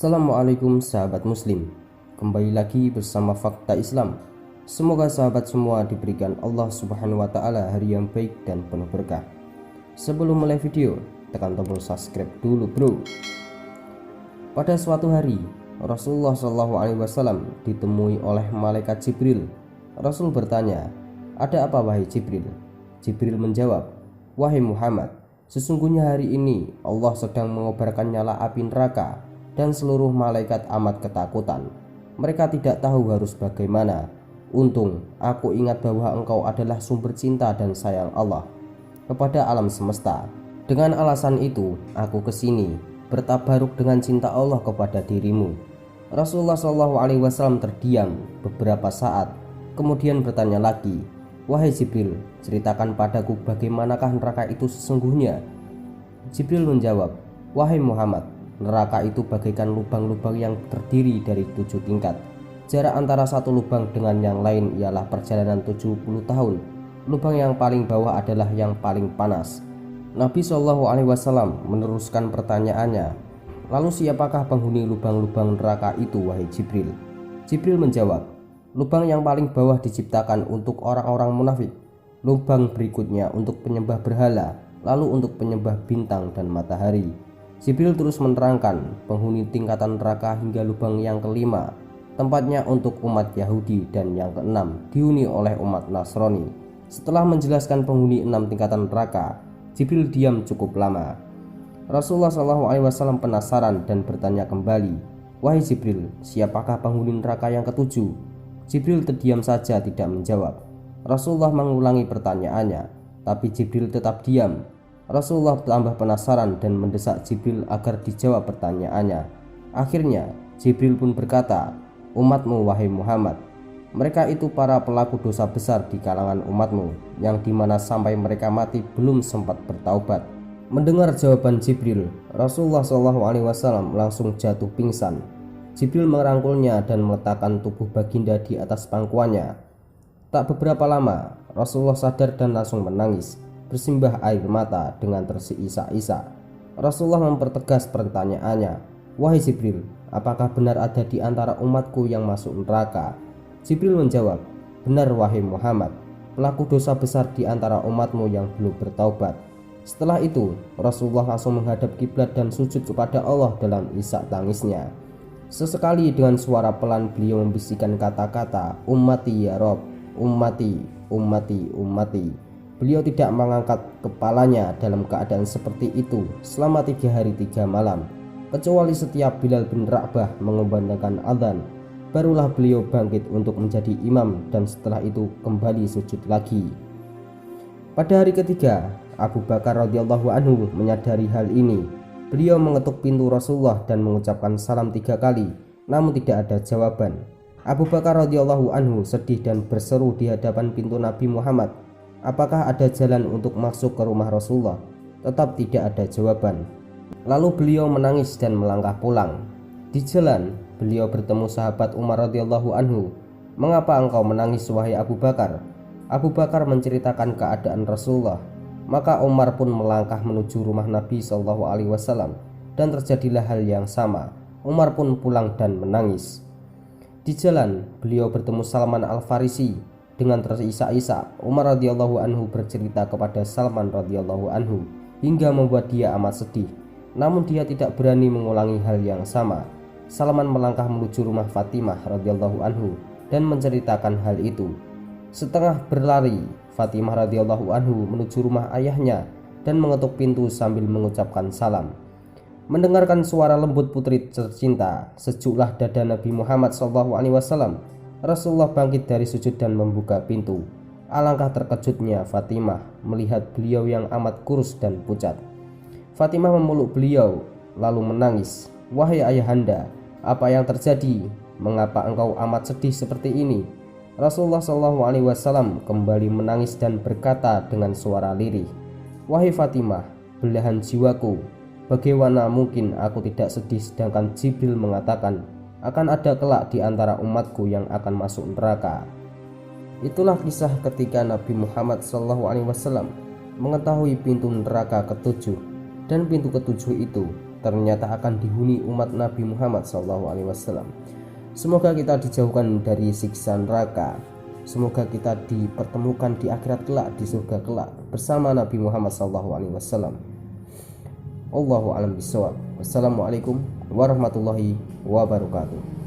Assalamualaikum sahabat muslim. Kembali lagi bersama Fakta Islam. Semoga sahabat semua diberikan Allah subhanahu wa ta'ala hari yang baik dan penuh berkah. Sebelum mulai video, tekan tombol subscribe dulu bro. Pada suatu hari, Rasulullah SAW ditemui oleh malaikat Jibril. Rasul bertanya, "Ada apa wahai Jibril?" Jibril menjawab, "Wahai Muhammad, sesungguhnya hari ini Allah sedang mengobarkan nyala api neraka dan seluruh malaikat amat ketakutan. Mereka tidak tahu harus bagaimana. Untung aku ingat bahwa engkau adalah sumber cinta dan sayang Allah kepada alam semesta. Dengan alasan itu aku kesini bertabaruk dengan cinta Allah kepada dirimu." Rasulullah SAW terdiam beberapa saat, kemudian bertanya lagi, "Wahai Jibril, ceritakan padaku bagaimanakah neraka itu sesungguhnya?" Jibril menjawab, "Wahai Muhammad, neraka itu bagaikan lubang-lubang yang terdiri dari 7 tingkat. Jarak antara satu lubang dengan yang lain ialah perjalanan 70 tahun. Lubang yang paling bawah adalah yang paling panas." Nabi SAW meneruskan pertanyaannya, "Lalu siapakah penghuni lubang-lubang neraka itu wahai Jibril?" Jibril menjawab, "Lubang yang paling bawah diciptakan untuk orang-orang munafik. Lubang berikutnya untuk penyembah berhala, lalu untuk penyembah bintang dan matahari." Jibril terus menerangkan penghuni tingkatan neraka hingga lubang yang kelima, tempatnya untuk umat Yahudi, dan yang keenam dihuni oleh umat Nasrani. Setelah menjelaskan penghuni 6 tingkatan neraka, Jibril diam cukup lama. Rasulullah SAW penasaran dan bertanya kembali, "Wahai Jibril, siapakah penghuni neraka yang ketujuh?" Jibril terdiam saja tidak menjawab. Rasulullah mengulangi pertanyaannya, tapi Jibril tetap diam. Rasulullah tambah penasaran dan mendesak Jibril agar dijawab pertanyaannya. Akhirnya Jibril pun berkata, "Umatmu wahai Muhammad, mereka itu para pelaku dosa besar di kalangan umatmu, yang dimana sampai mereka mati belum sempat bertaubat." Mendengar jawaban Jibril, Rasulullah SAW langsung jatuh pingsan. Jibril merangkulnya dan meletakkan tubuh baginda di atas pangkuannya. Tak beberapa lama, Rasulullah sadar dan langsung menangis, bersimbah air mata dengan tersiisak-isak. Rasulullah mempertegas pertanyaannya, "Wahai Jibril, apakah benar ada di antara umatku yang masuk neraka?" Jibril menjawab, "Benar wahai Muhammad, pelaku dosa besar di antara umatmu yang belum bertaubat." Setelah itu Rasulullah langsung menghadap kiblat dan sujud kepada Allah dalam isak tangisnya. Sesekali dengan suara pelan beliau membisikkan kata-kata, "Ummati ya Rob, ummati, ummati, ummati." Beliau tidak mengangkat kepalanya dalam keadaan seperti itu selama 3 hari 3 malam, kecuali setiap Bilal bin Rabah mengumandangkan azan, barulah beliau bangkit untuk menjadi imam dan setelah itu kembali sujud lagi. Pada hari ketiga, Abu Bakar radhiyallahu anhu menyadari hal ini. Beliau mengetuk pintu Rasulullah dan mengucapkan salam 3 kali, namun tidak ada jawaban. Abu Bakar radhiyallahu anhu sedih dan berseru di hadapan pintu Nabi Muhammad, "Apakah ada jalan untuk masuk ke rumah Rasulullah?" Tetap tidak ada jawaban. Lalu beliau menangis dan melangkah pulang. Di jalan, beliau bertemu sahabat Umar radhiyallahu anhu. "Mengapa engkau menangis wahai Abu Bakar?" Abu Bakar menceritakan keadaan Rasulullah. Maka Umar pun melangkah menuju rumah Nabi SAW dan terjadilah hal yang sama. Umar pun pulang dan menangis. Di jalan, beliau bertemu Salman Al-Farisi. Dengan terisak-isak, Umar radhiyallahu anhu bercerita kepada Salman radhiyallahu anhu hingga membuat dia amat sedih. Namun dia tidak berani mengulangi hal yang sama. Salman melangkah menuju rumah Fatimah radhiyallahu anhu dan menceritakan hal itu. Setengah berlari, Fatimah radhiyallahu anhu menuju rumah ayahnya dan mengetuk pintu sambil mengucapkan salam. Mendengarkan suara lembut putri tercinta, sejuklah dada Nabi Muhammad SAW. Rasulullah bangkit dari sujud dan membuka pintu. Alangkah terkejutnya Fatimah melihat beliau yang amat kurus dan pucat. Fatimah memeluk beliau lalu menangis, "Wahai ayahanda, apa yang terjadi? Mengapa engkau amat sedih seperti ini?" Rasulullah SAW kembali menangis dan berkata dengan suara lirih, "Wahai Fatimah, belahan jiwaku, bagaimana mungkin aku tidak sedih sedangkan Jibril mengatakan akan ada kelak di antara umatku yang akan masuk neraka." Itulah kisah ketika Nabi Muhammad SAW mengetahui pintu neraka ketujuh, dan pintu ketujuh itu ternyata akan dihuni umat Nabi Muhammad SAW. Semoga kita dijauhkan dari siksa neraka. Semoga kita dipertemukan di akhirat kelak, di surga kelak bersama Nabi Muhammad SAW. Allahu a'lam bishawab. Wassalamualaikum warahmatullahi wabarakatuh.